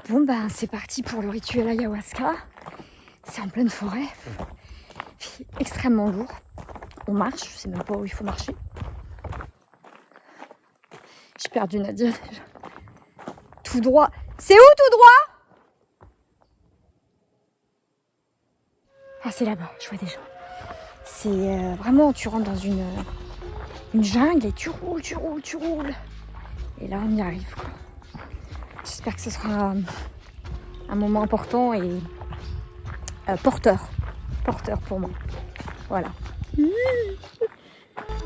Bon ben c'est parti pour le rituel ayahuasca. C'est en pleine forêt. C'est extrêmement lourd. On marche, je sais même pas où il faut marcher. J'ai perdu Nadia déjà. Tout droit. C'est où tout droit? Ah c'est là-bas, je vois déjà. C'est vraiment, tu rentres dans une jungle et tu roules. Et là on y arrive quoi. J'espère que ce sera un moment important et porteur pour moi. Voilà.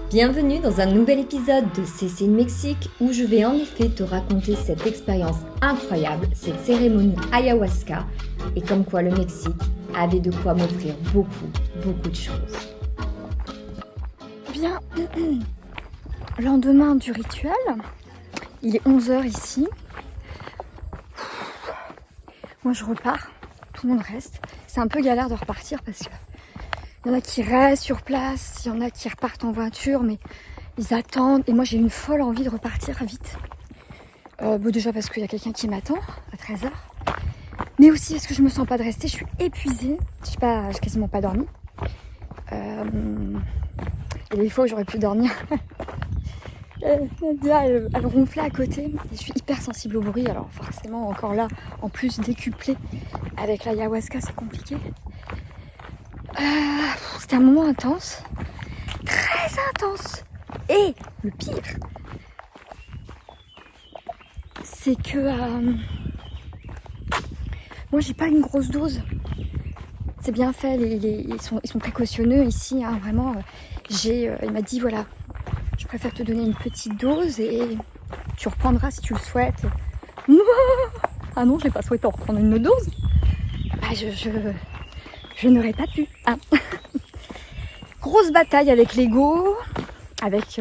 Bienvenue dans un nouvel épisode de CC Mexique où je vais en effet te raconter cette expérience incroyable, cette cérémonie ayahuasca et comme quoi le Mexique avait de quoi m'offrir beaucoup de choses. Bien, lendemain du rituel, il est 11h ici. Moi je repars, tout le monde reste. C'est un peu galère de repartir parce que il y en a qui restent sur place, il y en a qui repartent en voiture, mais ils attendent. Et moi j'ai une folle envie de repartir vite. Déjà parce qu'il y a quelqu'un qui m'attend à 13h. Mais aussi parce que je me sens pas de rester, je suis épuisée. J'ai quasiment pas dormi. Et des fois où j'aurais pu dormir. Nadia, elle ronflait à côté. Et je suis hyper sensible au bruit, alors forcément encore là, en plus décuplé avec l'ayahuasca, c'est compliqué. C'était un moment intense, très intense. Et le pire, c'est que moi j'ai pas une grosse dose. C'est bien fait, ils sont précautionneux ici, hein, vraiment. Il m'a dit voilà, je préfère te donner une petite dose et tu reprendras si tu le souhaites. Ah non, je n'ai pas souhaité en reprendre une dose. Bah, je n'aurais pas pu. Hein. Grosse bataille avec l'ego, avec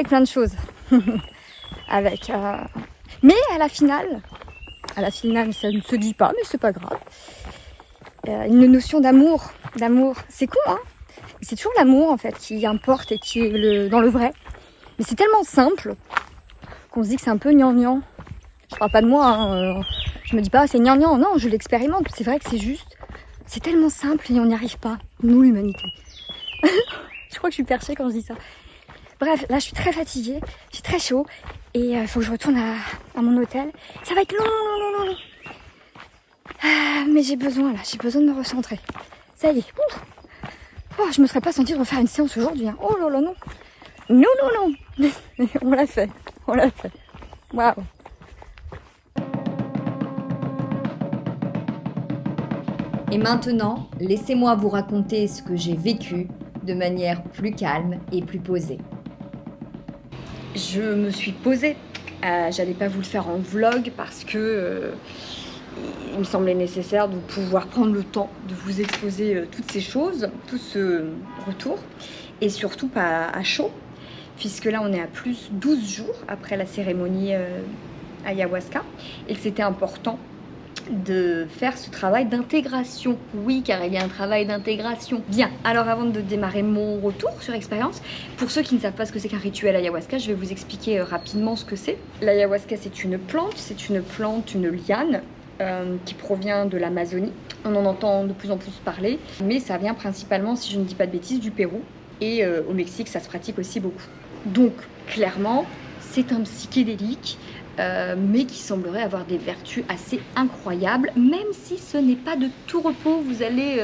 plein de choses. Mais à la finale, ça ne se dit pas, mais c'est pas grave. Une notion d'amour, c'est con, hein. C'est toujours l'amour en fait qui importe et qui est dans le vrai. Mais c'est tellement simple qu'on se dit que c'est un peu gnangnan. Je parle pas de moi, hein. Je me dis pas c'est gnangnan, non, je l'expérimente. C'est vrai que c'est juste, c'est tellement simple et on n'y arrive pas, nous l'humanité. Je crois que je suis perchée quand je dis ça. Bref, là je suis très fatiguée, j'ai très chaud et il faut que je retourne à mon hôtel. Ça va être long. Mais j'ai besoin de me recentrer. Ça y est. Ouf. Oh, je me serais pas sentie de refaire une séance aujourd'hui. Hein. Oh là là, non. Non. On l'a fait. Waouh. Et maintenant, laissez-moi vous raconter ce que j'ai vécu de manière plus calme et plus posée. Je me suis posée. J'allais pas vous le faire en vlog parce que il me semblait nécessaire de pouvoir prendre le temps de vous exposer toutes ces choses, tout ce retour, et surtout pas à chaud, puisque là on est à plus 12 jours après la cérémonie ayahuasca, et que c'était important de faire ce travail d'intégration. Oui, car il y a un travail d'intégration. Bien, alors avant de démarrer mon retour sur expérience, pour ceux qui ne savent pas ce que c'est qu'un rituel ayahuasca, je vais vous expliquer rapidement ce que c'est. L'ayahuasca, c'est une plante, une liane, qui provient de l'Amazonie. On en entend de plus en plus parler, mais ça vient principalement, si je ne dis pas de bêtises, du Pérou. Et au Mexique, ça se pratique aussi beaucoup. Donc, clairement, c'est un psychédélique, mais qui semblerait avoir des vertus assez incroyables, même si ce n'est pas de tout repos. Vous allez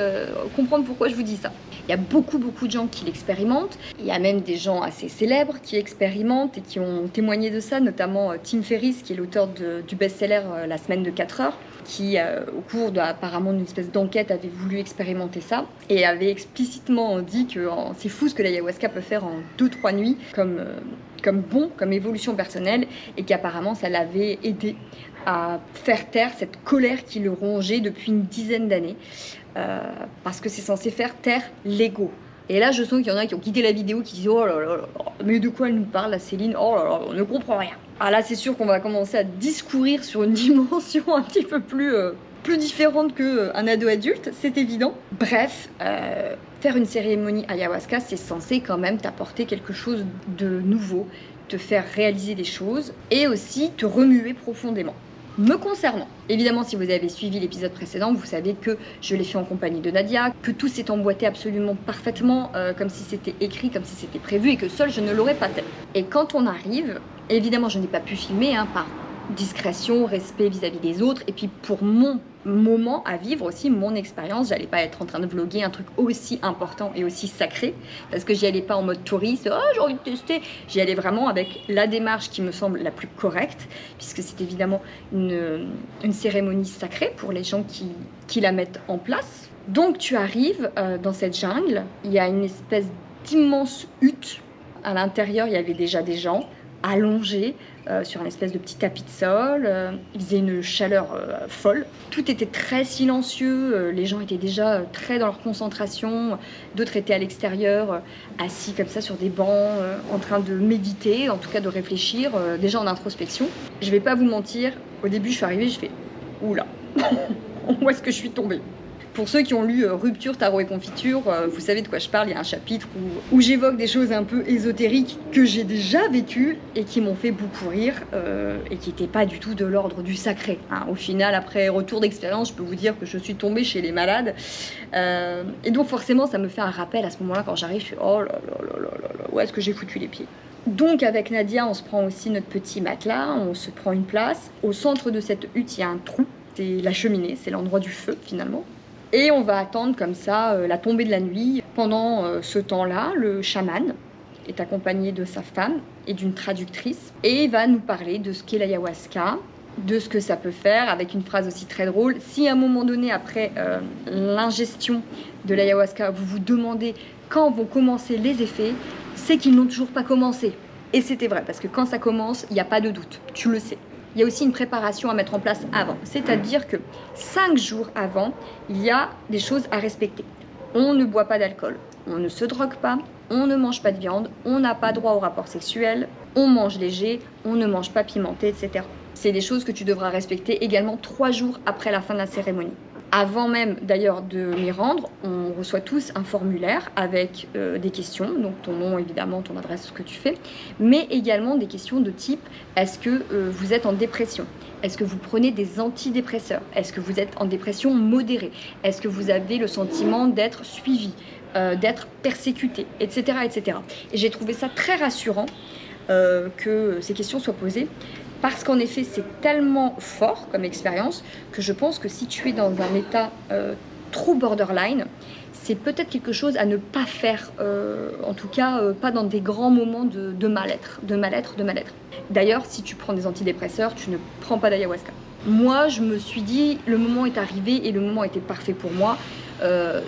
comprendre pourquoi je vous dis ça. Il y a beaucoup de gens qui l'expérimentent. Il y a même des gens assez célèbres qui expérimentent et qui ont témoigné de ça, notamment Tim Ferriss, qui est l'auteur du best-seller La semaine de 4 heures, qui, au cours apparemment d'une espèce d'enquête, avait voulu expérimenter ça et avait explicitement dit que c'est fou ce que l'ayahuasca peut faire en 2-3 nuits comme évolution personnelle, et qu'apparemment ça l'avait aidé à faire taire cette colère qui le rongeait depuis une dizaine d'années, parce que c'est censé faire taire l'ego. Et là je sens qu'il y en a qui ont quitté la vidéo, qui disent oh là là, mais de quoi elle nous parle la Céline, oh là là, on ne comprend rien. Ah là c'est sûr qu'on va commencer à discourir sur une dimension un petit peu plus différente qu'un ado adulte, c'est évident. Bref, faire une cérémonie ayahuasca, c'est censé quand même t'apporter quelque chose de nouveau, te faire réaliser des choses et aussi te remuer profondément. Me concernant, évidemment, si vous avez suivi l'épisode précédent, vous savez que je l'ai fait en compagnie de Nadia, que tout s'est emboîté absolument parfaitement, comme si c'était écrit, comme si c'était prévu, et que seule je ne l'aurais pas fait. Et quand on arrive, évidemment, je n'ai pas pu filmer, par discrétion, respect vis-à-vis des autres, et puis pour mon moment à vivre aussi, mon expérience, j'allais pas être en train de vlogger un truc aussi important et aussi sacré, parce que j'y allais pas en mode touriste, j'ai envie de tester, j'y allais vraiment avec la démarche qui me semble la plus correcte, puisque c'est évidemment une cérémonie sacrée pour les gens qui la mettent en place. Donc tu arrives dans cette jungle, il y a une espèce d'immense hutte, à l'intérieur il y avait déjà des gens allongés sur une espèce de petit tapis de sol, il faisait une chaleur folle, tout était très silencieux, les gens étaient déjà très dans leur concentration, d'autres étaient à l'extérieur, assis comme ça sur des bancs, en train de méditer, en tout cas de réfléchir, déjà en introspection. Je vais pas vous mentir, au début je suis arrivée, je fais oula, où est-ce que je suis tombée? Pour ceux qui ont lu Rupture, Tarot et Confiture, vous savez de quoi je parle, il y a un chapitre où j'évoque des choses un peu ésotériques que j'ai déjà vécues et qui m'ont fait beaucoup rire et qui n'étaient pas du tout de l'ordre du sacré. Au final, après retour d'expérience, je peux vous dire que je suis tombée chez les malades. Et donc forcément, ça me fait un rappel à ce moment-là quand j'arrive, je fais oh là là là là là, où est-ce que j'ai foutu les pieds? Donc avec Nadia, on se prend aussi notre petit matelas, on se prend une place. Au centre de cette hutte, il y a un trou, c'est la cheminée, c'est l'endroit du feu finalement. Et on va attendre comme ça la tombée de la nuit. Pendant ce temps-là, le chaman est accompagné de sa femme et d'une traductrice et va nous parler de ce qu'est l'ayahuasca, de ce que ça peut faire, avec une phrase aussi très drôle. Si à un moment donné, après l'ingestion de l'ayahuasca, vous vous demandez quand vont commencer les effets, c'est qu'ils n'ont toujours pas commencé. Et c'était vrai, parce que quand ça commence, il n'y a pas de doute, tu le sais. Il y a aussi une préparation à mettre en place avant. C'est-à-dire que 5 jours avant, il y a des choses à respecter. On ne boit pas d'alcool, on ne se drogue pas, on ne mange pas de viande, on n'a pas droit au rapport sexuel, on mange léger, on ne mange pas pimenté, etc. C'est des choses que tu devras respecter également 3 jours après la fin de la cérémonie. Avant même d'ailleurs de m'y rendre, on reçoit tous un formulaire avec des questions, donc ton nom évidemment, ton adresse, ce que tu fais, mais également des questions de type est-ce que vous êtes en dépression? Est-ce que vous prenez des antidépresseurs? Est-ce que vous êtes en dépression modérée? Est-ce que vous avez le sentiment d'être suivi, d'être persécuté, etc., etc. Et j'ai trouvé ça très rassurant que ces questions soient posées. Parce qu'en effet, c'est tellement fort comme expérience que je pense que si tu es dans un état trop borderline, c'est peut-être quelque chose à ne pas faire, en tout cas pas dans des grands moments de mal-être, D'ailleurs, si tu prends des antidépresseurs, tu ne prends pas d'ayahuasca. Moi, je me suis dit, le moment est arrivé et le moment était parfait pour moi.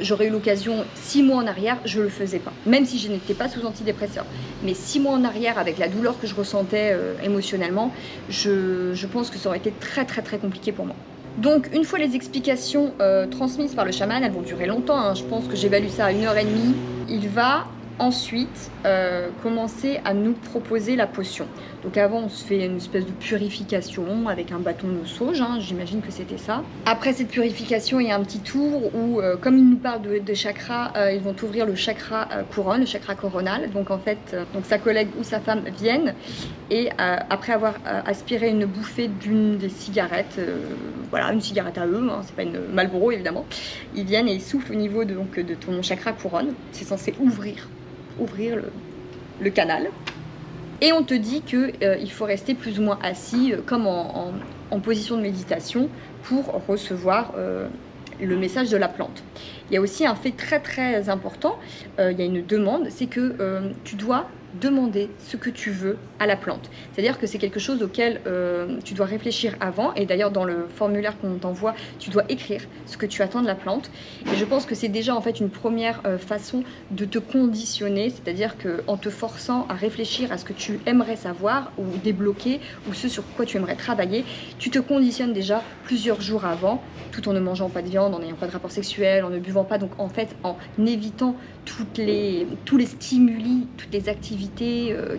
J'aurais eu l'occasion 6 mois en arrière, je le faisais pas, même si je n'étais pas sous antidépresseur. Mais 6 mois en arrière, avec la douleur que je ressentais émotionnellement, je pense que ça aurait été très très très compliqué pour moi. Donc une fois les explications transmises par le chaman, elles vont durer longtemps, je pense que j'évalue ça à 1h30, il va ensuite commencer à nous proposer la potion. Donc avant on se fait une espèce de purification avec un bâton de sauge, j'imagine que c'était ça. Après cette purification il y a un petit tour où comme il nous parle de chakras, ils vont ouvrir le chakra couronne, le chakra coronal. Donc en fait donc sa collègue ou sa femme viennent et après avoir aspiré une bouffée d'une des cigarettes, voilà une cigarette à eux, c'est pas une Marlboro évidemment, ils viennent et ils soufflent au niveau de ton chakra couronne, c'est censé ouvrir le canal. Et on te dit qu'il faut rester plus ou moins assis comme en position de méditation pour recevoir le message de la plante. Il y a aussi un fait très très important, il y a une demande, c'est que tu dois demander ce que tu veux à la plante. C'est-à-dire que c'est quelque chose auquel tu dois réfléchir avant, et d'ailleurs dans le formulaire qu'on t'envoie, tu dois écrire ce que tu attends de la plante. Et je pense que c'est déjà en fait une première façon de te conditionner, c'est-à-dire qu'en te forçant à réfléchir à ce que tu aimerais savoir ou débloquer, ou ce sur quoi tu aimerais travailler, tu te conditionnes déjà plusieurs jours avant, tout en ne mangeant pas de viande, en n'ayant pas de rapport sexuel, en ne buvant pas, donc en fait en évitant tous les stimuli, toutes les activités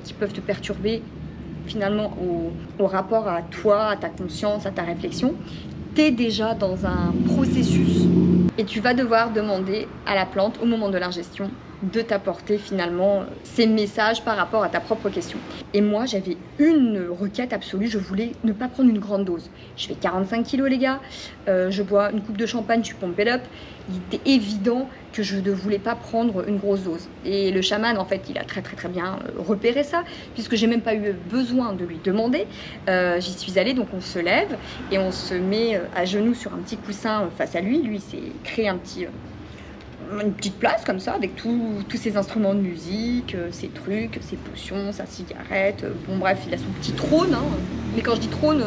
qui peuvent te perturber finalement au rapport à toi, à ta conscience, à ta réflexion. Tu es déjà dans un processus et tu vas devoir demander à la plante au moment de l'ingestion de t'apporter finalement ces messages par rapport à ta propre question. Et moi, j'avais une requête absolue, je voulais ne pas prendre une grande dose. Je fais 45 kilos les gars, je bois une coupe de champagne, je suis pump it up. Il était évident que je ne voulais pas prendre une grosse dose. Et le chaman, en fait, il a très bien repéré ça, puisque j'ai même pas eu besoin de lui demander. J'y suis allée, donc on se lève et on se met à genoux sur un petit coussin face à lui. Lui, il s'est créé une petite place comme ça, avec tous ses instruments de musique, ses trucs, ses potions, sa cigarette. Bon bref, il a son petit trône, hein. Mais quand je dis trône,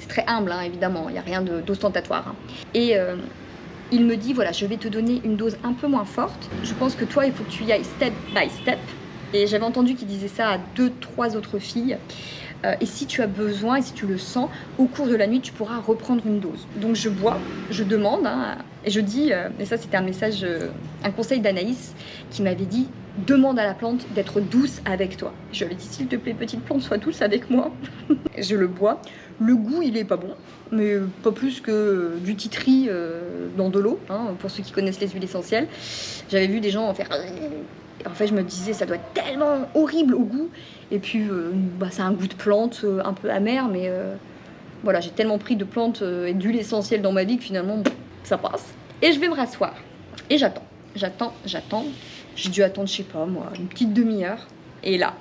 c'est très humble, hein, évidemment, il n'y a rien d'ostentatoire. Hein. Et il me dit, voilà, je vais te donner une dose un peu moins forte. Je pense que toi, il faut que tu y ailles step by step. Et j'avais entendu qu'il disait ça à 2-3 autres filles. Et si tu as besoin, et si tu le sens, au cours de la nuit, tu pourras reprendre une dose. Donc je bois, je demande, hein, et je dis, et ça c'était un message, un conseil d'Anaïs qui m'avait dit, demande à la plante d'être douce avec toi. Je lui ai dit, s'il te plaît, petite plante, sois douce avec moi. Je le bois. Le goût, il est pas bon, mais pas plus que du titri dans de l'eau, hein, pour ceux qui connaissent les huiles essentielles. J'avais vu des gens en faire... En fait, je me disais, ça doit être tellement horrible au goût. Et puis, c'est un goût de plante un peu amer, mais voilà, j'ai tellement pris de plantes et d'huile essentielle dans ma vie que finalement, ça passe. Et je vais me rasseoir. Et j'attends. J'ai dû attendre, je sais pas moi, une petite demi-heure. Et là,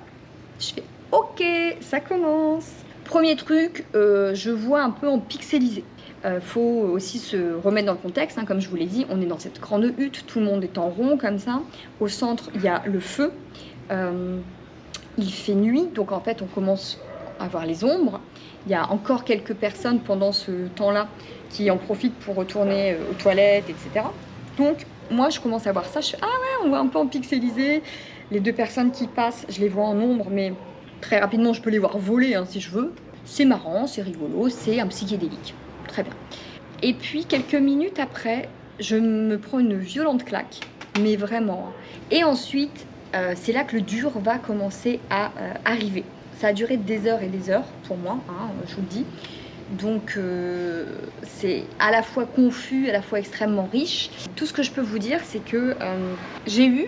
je fais, ok, ça commence. Premier truc, je vois un peu en pixelisé. Faut aussi se remettre dans le contexte, hein, comme je vous l'ai dit, on est dans cette grande hutte, tout le monde est en rond comme ça. Au centre, il y a le feu. Il fait nuit, donc en fait, on commence à voir les ombres. Il y a encore quelques personnes pendant ce temps-là qui en profitent pour retourner aux toilettes, etc. Donc, moi, je commence à voir ça. Je fais, ah ouais, on voit un peu en pixelisé. Les deux personnes qui passent, je les vois en ombre, mais très rapidement, je peux les voir voler hein, si je veux. C'est marrant, c'est rigolo, c'est un psychédélique. Très bien. Et puis, quelques minutes après, je me prends une violente claque, mais vraiment. Et ensuite, c'est là que le dur va commencer à arriver. Ça a duré des heures et des heures pour moi, hein, je vous le dis. Donc, c'est à la fois confus, à la fois extrêmement riche. Tout ce que je peux vous dire, c'est que j'ai eu,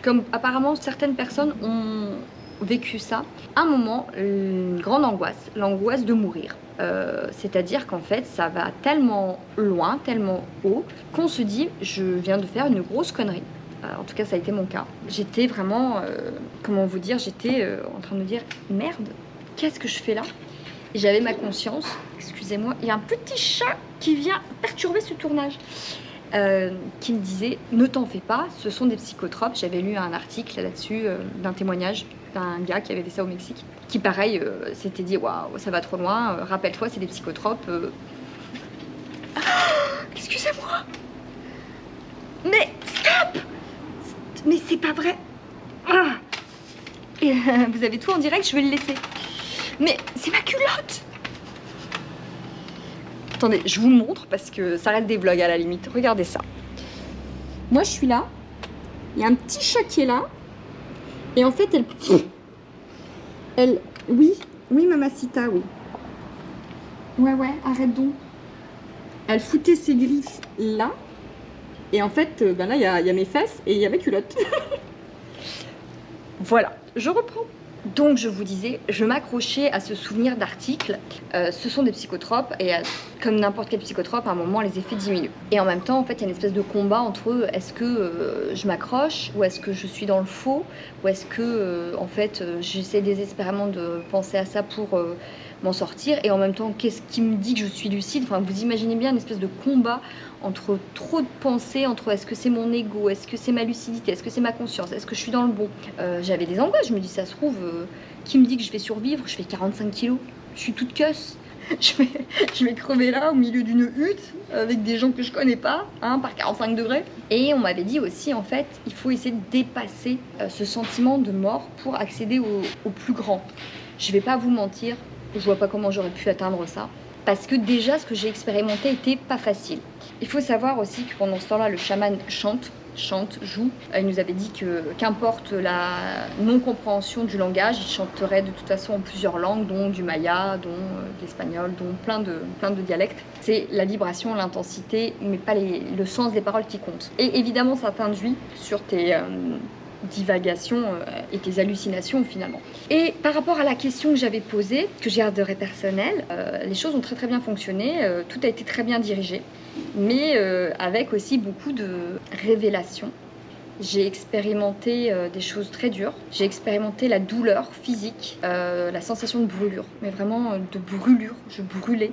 comme apparemment certaines personnes ont vécu ça, un moment, une grande angoisse, l'angoisse de mourir. C'est-à-dire qu'en fait, ça va tellement loin, tellement haut, qu'on se dit, je viens de faire une grosse connerie. En tout cas, ça a été mon cas. J'étais vraiment, comment vous dire, j'étais en train de me dire, merde, qu'est-ce que je fais là? Et j'avais ma conscience, excusez-moi, il y a un petit chat qui vient perturber ce tournage. Qui me disait, ne t'en fais pas, ce sont des psychotropes. J'avais lu un article là-dessus, d'un témoignage d'un gars qui avait fait ça au Mexique, qui pareil s'était dit, waouh, ça va trop loin, rappelle-toi, c'est des psychotropes. Excusez-moi, mais stop, mais c'est pas vrai. Et, vous avez tout en direct, je vais le laisser. Mais c'est ma culotte. Attendez, je vous montre parce que ça reste des vlogs à la limite. Regardez ça. Moi, je suis là. Il y a un petit chat qui est là. Et en fait, oui, mamacita, oui. Ouais, arrête donc. Elle foutait ses griffes là. Et en fait, là, il y a mes fesses et il y a mes culottes. Voilà, je reprends. Donc je vous disais, je m'accrochais à ce souvenir d'article. Ce sont des psychotropes et comme n'importe quel psychotrope, à un moment les effets diminuent. Et en même temps, en fait, il y a une espèce de combat entre est-ce que je m'accroche ou est-ce que je suis dans le faux ou est-ce que en fait j'essaie désespérément de penser à ça pour m'en sortir et en même temps qu'est-ce qui me dit que je suis lucide. Enfin, vous imaginez bien une espèce de combat entre trop de pensées, entre est-ce que c'est mon ego, est-ce que c'est ma lucidité, est-ce que c'est ma conscience, est-ce que je suis dans le bon. J'avais des angoisses, je me dis ça se trouve, qui me dit que je vais survivre, je fais 45 kilos, je suis toute queuse. Je vais crever là au milieu d'une hutte avec des gens que je connais pas, hein, par 45 degrés. Et on m'avait dit aussi en fait, il faut essayer de dépasser ce sentiment de mort pour accéder au plus grand. Je vais pas vous mentir, je vois pas comment j'aurais pu atteindre ça. Parce que déjà, ce que j'ai expérimenté était pas facile. Il faut savoir aussi que pendant ce temps-là, le chaman chante. chante, joue. Il nous avait dit que qu'importe la non-compréhension du langage, il chanterait de toute façon en plusieurs langues, dont du maya, dont de l'espagnol, dont plein de dialectes. C'est la vibration, l'intensité, mais pas le sens des paroles qui comptent. Et évidemment, ça t'induit sur tes divagations et tes hallucinations finalement. Et par rapport à la question que j'avais posée, que je garderai personnelle, les choses ont très très bien fonctionné, tout a été très bien dirigé, mais avec aussi beaucoup de révélations. J'ai expérimenté des choses très dures, j'ai expérimenté la douleur physique, la sensation de brûlure, mais vraiment de brûlure, je brûlais.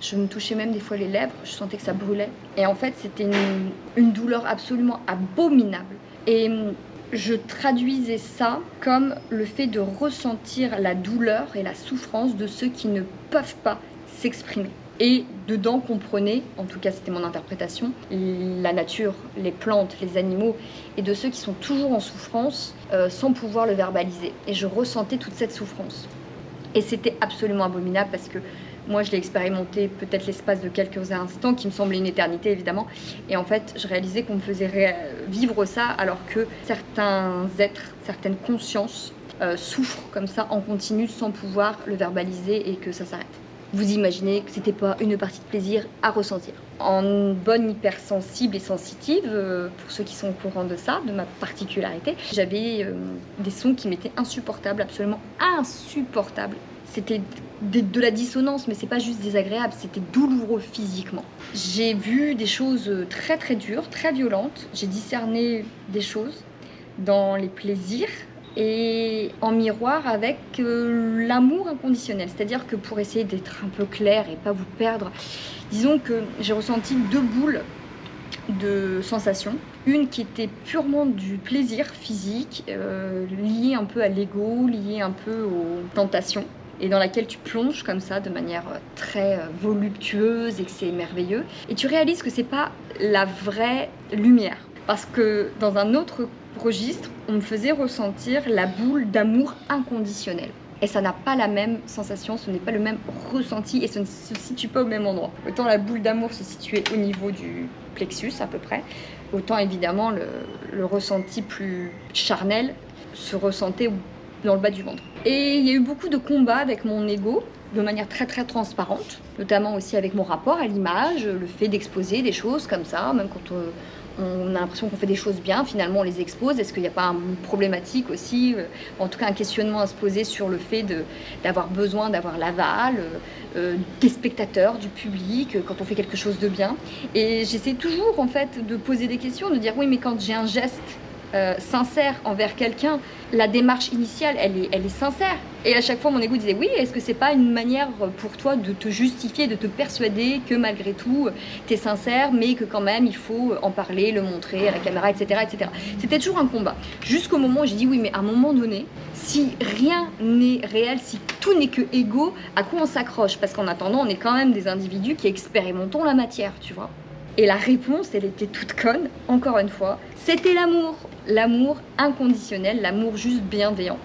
Je me touchais même des fois les lèvres, je sentais que ça brûlait. Et en fait, c'était une douleur absolument abominable. Et je traduisais ça comme le fait de ressentir la douleur et la souffrance de ceux qui ne peuvent pas s'exprimer. Et dedans comprenait, en tout cas c'était mon interprétation, la nature, les plantes, les animaux, et de ceux qui sont toujours en souffrance sans pouvoir le verbaliser. Et je ressentais toute cette souffrance. Et c'était absolument abominable parce que moi, je l'ai expérimenté peut-être l'espace de quelques instants, qui me semblait une éternité, évidemment. Et en fait, je réalisais qu'on me faisait vivre ça, alors que certains êtres, certaines consciences souffrent comme ça en continu, sans pouvoir le verbaliser et que ça s'arrête. Vous imaginez que c'était pas une partie de plaisir à ressentir. En bonne hypersensible et sensitive, pour ceux qui sont au courant de ça, de ma particularité, j'avais des sons qui m'étaient insupportables, absolument insupportables. C'était de la dissonance, mais c'est pas juste désagréable, c'était douloureux physiquement. J'ai vu des choses très très dures, très violentes. J'ai discerné des choses dans les plaisirs et en miroir avec l'amour inconditionnel. C'est-à-dire que pour essayer d'être un peu clair et pas vous perdre, disons que j'ai ressenti deux boules de sensations. Une qui était purement du plaisir physique, lié un peu à l'ego, lié un peu aux tentations, et dans laquelle tu plonges comme ça de manière très voluptueuse et que c'est merveilleux. Et tu réalises que c'est pas la vraie lumière. Parce que dans un autre registre, on me faisait ressentir la boule d'amour inconditionnel. Et ça n'a pas la même sensation, ce n'est pas le même ressenti et ce ne se situe pas au même endroit. Autant la boule d'amour se situait au niveau du plexus à peu près, autant évidemment le ressenti plus charnel se ressentait dans le bas du ventre. Et il y a eu beaucoup de combats avec mon ego, de manière très très transparente, notamment aussi avec mon rapport à l'image, le fait d'exposer des choses comme ça, même quand on a l'impression qu'on fait des choses bien, finalement on les expose. Est-ce qu'il n'y a pas une problématique aussi, en tout cas un questionnement à se poser sur le fait d'avoir besoin d'avoir l'aval des spectateurs, du public, quand on fait quelque chose de bien. Et j'essaie toujours en fait de poser des questions, de dire oui mais quand j'ai un geste sincère envers quelqu'un, la démarche initiale, elle est sincère. Et à chaque fois, mon ego disait oui, est-ce que c'est pas une manière pour toi de te justifier, de te persuader que malgré tout, t'es sincère, mais que quand même, il faut en parler, le montrer à la caméra, etc., etc. C'était toujours un combat. Jusqu'au moment où j'ai dit oui, mais à un moment donné, si rien n'est réel, si tout n'est que ego, à quoi on s'accroche? Parce qu'en attendant, on est quand même des individus qui expérimentons la matière, tu vois. Et la réponse, elle était toute conne, encore une fois, c'était l'amour. L'amour inconditionnel, l'amour juste bienveillant.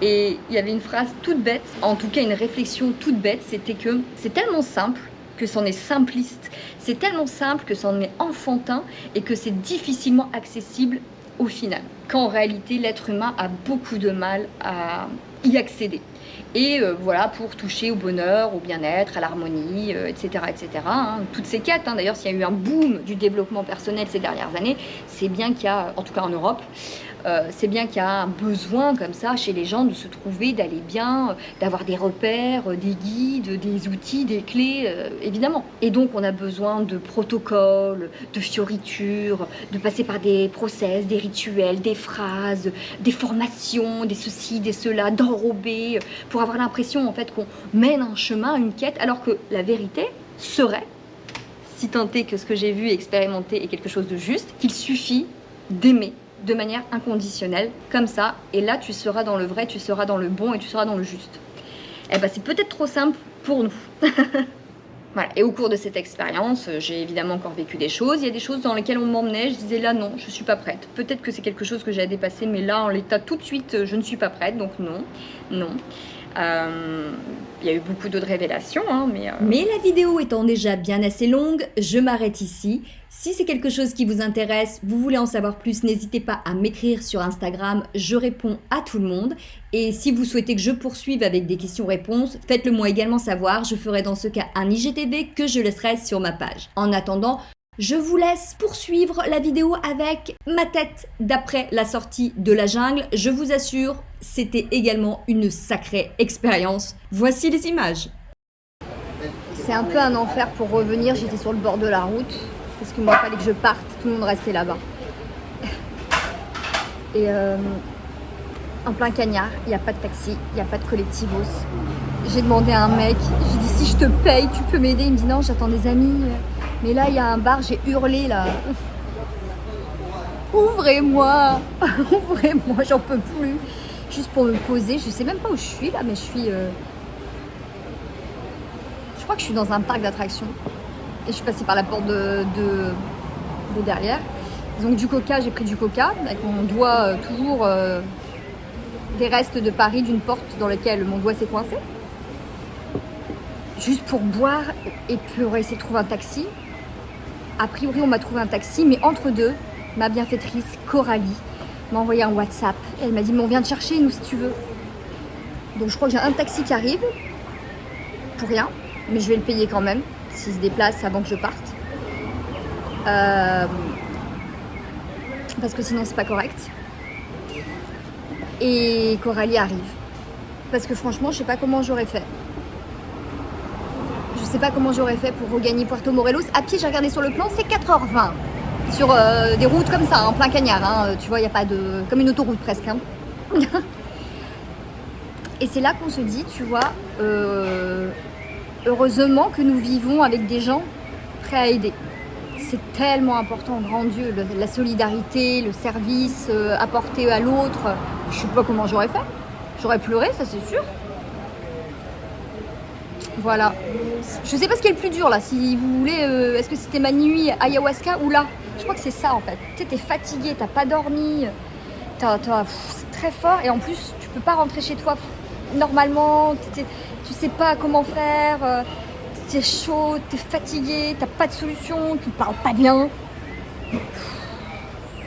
Et il y avait une phrase toute bête, en tout cas une réflexion toute bête, c'était que c'est tellement simple que c'en est simpliste, c'est tellement simple que c'en est enfantin et que c'est difficilement accessible au final. Qu'en réalité, l'être humain a beaucoup de mal à y accéder. Et voilà, pour toucher au bonheur, au bien-être, à l'harmonie, etc. etc. Hein. Toutes ces quêtes, hein. D'ailleurs, s'il y a eu un boom du développement personnel ces dernières années, c'est bien qu'il y a, en tout cas en Europe, c'est bien qu'il y a un besoin comme ça chez les gens de se trouver, d'aller bien, d'avoir des repères, des guides, des outils, des clés, évidemment. Et donc on a besoin de protocoles, de fioritures, de passer par des process, des rituels, des phrases, des formations, des ceci, des cela, d'enrober, pour avoir l'impression en fait qu'on mène un chemin, une quête, alors que la vérité serait, si tant est que ce que j'ai vu et expérimenté est quelque chose de juste, qu'il suffit d'aimer de manière inconditionnelle, comme ça, et là tu seras dans le vrai, tu seras dans le bon et tu seras dans le juste. Eh ben c'est peut-être trop simple pour nous. Voilà. Et au cours de cette expérience, j'ai évidemment encore vécu des choses. Il y a des choses dans lesquelles on m'emmenait, je disais là non, je suis pas prête. Peut-être que c'est quelque chose que j'ai à dépasser, mais là en l'état tout de suite, je ne suis pas prête, donc non, non. Il y a eu beaucoup d'autres révélations, hein, Mais la vidéo étant déjà bien assez longue, je m'arrête ici. Si c'est quelque chose qui vous intéresse, vous voulez en savoir plus, n'hésitez pas à m'écrire sur Instagram, je réponds à tout le monde. Et si vous souhaitez que je poursuive avec des questions-réponses, faites-le moi également savoir, je ferai dans ce cas un IGTV que je laisserai sur ma page. En attendant, je vous laisse poursuivre la vidéo avec ma tête d'après la sortie de la jungle. Je vous assure, c'était également une sacrée expérience. Voici les images. C'est un peu un enfer pour revenir, j'étais sur le bord de la route. Parce que moi, il fallait que je parte, tout le monde restait là-bas. Et en plein cagnard, il n'y a pas de taxi, il n'y a pas de collectivos. J'ai demandé à un mec, j'ai dit si je te paye, tu peux m'aider? Il me dit non, j'attends des amis. Mais là, il y a un bar, j'ai hurlé là. Ouvrez-moi, ouvrez-moi, j'en peux plus. Juste pour me poser, je sais même pas où je suis là, mais je suis... Je crois que je suis dans un parc d'attractions. Et je suis passée par la porte de derrière. Donc du coca, j'ai pris du coca avec mon doigt toujours des restes de Paris d'une porte dans laquelle mon doigt s'est coincé. Juste pour boire et pour essayer de trouver un taxi. A priori, on m'a trouvé un taxi, mais entre deux, ma bienfaitrice Coralie m'a envoyé un WhatsApp. Et elle m'a dit, mais on vient te chercher, nous, si tu veux. Donc je crois que j'ai un taxi qui arrive, pour rien, mais je vais le payer quand même, s'il se déplace avant que je parte. Parce que sinon, c'est pas correct. Et Coralie arrive. Parce que franchement, je sais pas comment j'aurais fait. Je sais pas comment j'aurais fait pour regagner Puerto Morelos. À pied, j'ai regardé sur le plan, c'est 4h20. Sur des routes comme ça, en plein cagnard. Hein. Tu vois, il n'y a pas de... Comme une autoroute presque. Hein. Et c'est là qu'on se dit, tu vois, heureusement que nous vivons avec des gens prêts à aider. C'est tellement important, grand Dieu, la solidarité, le service apporté à l'autre. Je sais pas comment j'aurais fait. J'aurais pleuré, ça c'est sûr. Voilà. Je sais pas ce qui est le plus dur là, si vous voulez, est-ce que c'était ma nuit ayahuasca ou là? Je crois que c'est ça en fait. Tu sais, t'es fatigué, t'as pas dormi, c'est très fort et en plus, tu peux pas rentrer chez toi normalement, tu sais pas comment faire, t'es chaud, t'es fatigué, t'as pas de solution, tu parles pas bien.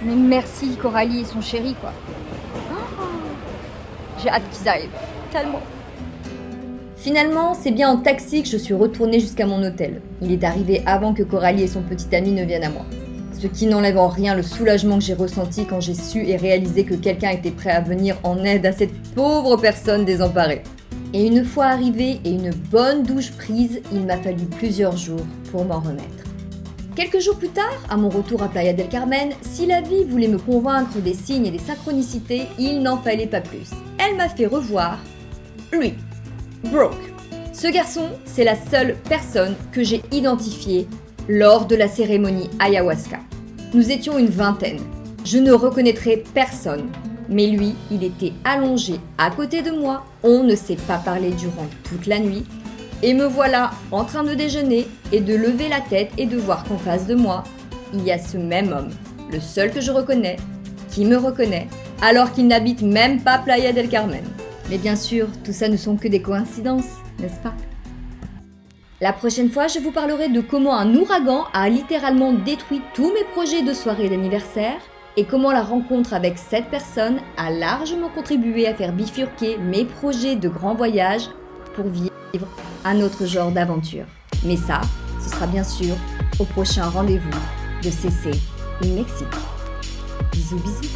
Mais merci Coralie et son chéri quoi. J'ai hâte qu'ils arrivent, tellement. Finalement, c'est bien en taxi que je suis retournée jusqu'à mon hôtel. Il est arrivé avant que Coralie et son petit ami ne viennent à moi. Ce qui n'enlève en rien le soulagement que j'ai ressenti quand j'ai su et réalisé que quelqu'un était prêt à venir en aide à cette pauvre personne désemparée. Et une fois arrivée et une bonne douche prise, il m'a fallu plusieurs jours pour m'en remettre. Quelques jours plus tard, à mon retour à Playa del Carmen, si la vie voulait me convaincre des signes et des synchronicités, il n'en fallait pas plus. Elle m'a fait revoir lui. Brooke. Ce garçon, c'est la seule personne que j'ai identifiée lors de la cérémonie ayahuasca. Nous étions une vingtaine. Je ne reconnaîtrais personne. Mais lui, il était allongé à côté de moi. On ne s'est pas parlé durant toute la nuit. Et me voilà en train de déjeuner et de lever la tête et de voir qu'en face de moi, il y a ce même homme, le seul que je reconnais, qui me reconnaît, alors qu'il n'habite même pas Playa del Carmen. Mais bien sûr, tout ça ne sont que des coïncidences, n'est-ce pas? La prochaine fois, je vous parlerai de comment un ouragan a littéralement détruit tous mes projets de soirée d'anniversaire et comment la rencontre avec cette personne a largement contribué à faire bifurquer mes projets de grand voyage pour vivre un autre genre d'aventure. Mais ça, ce sera bien sûr au prochain rendez-vous de CC in Mexique. Bisous bisous.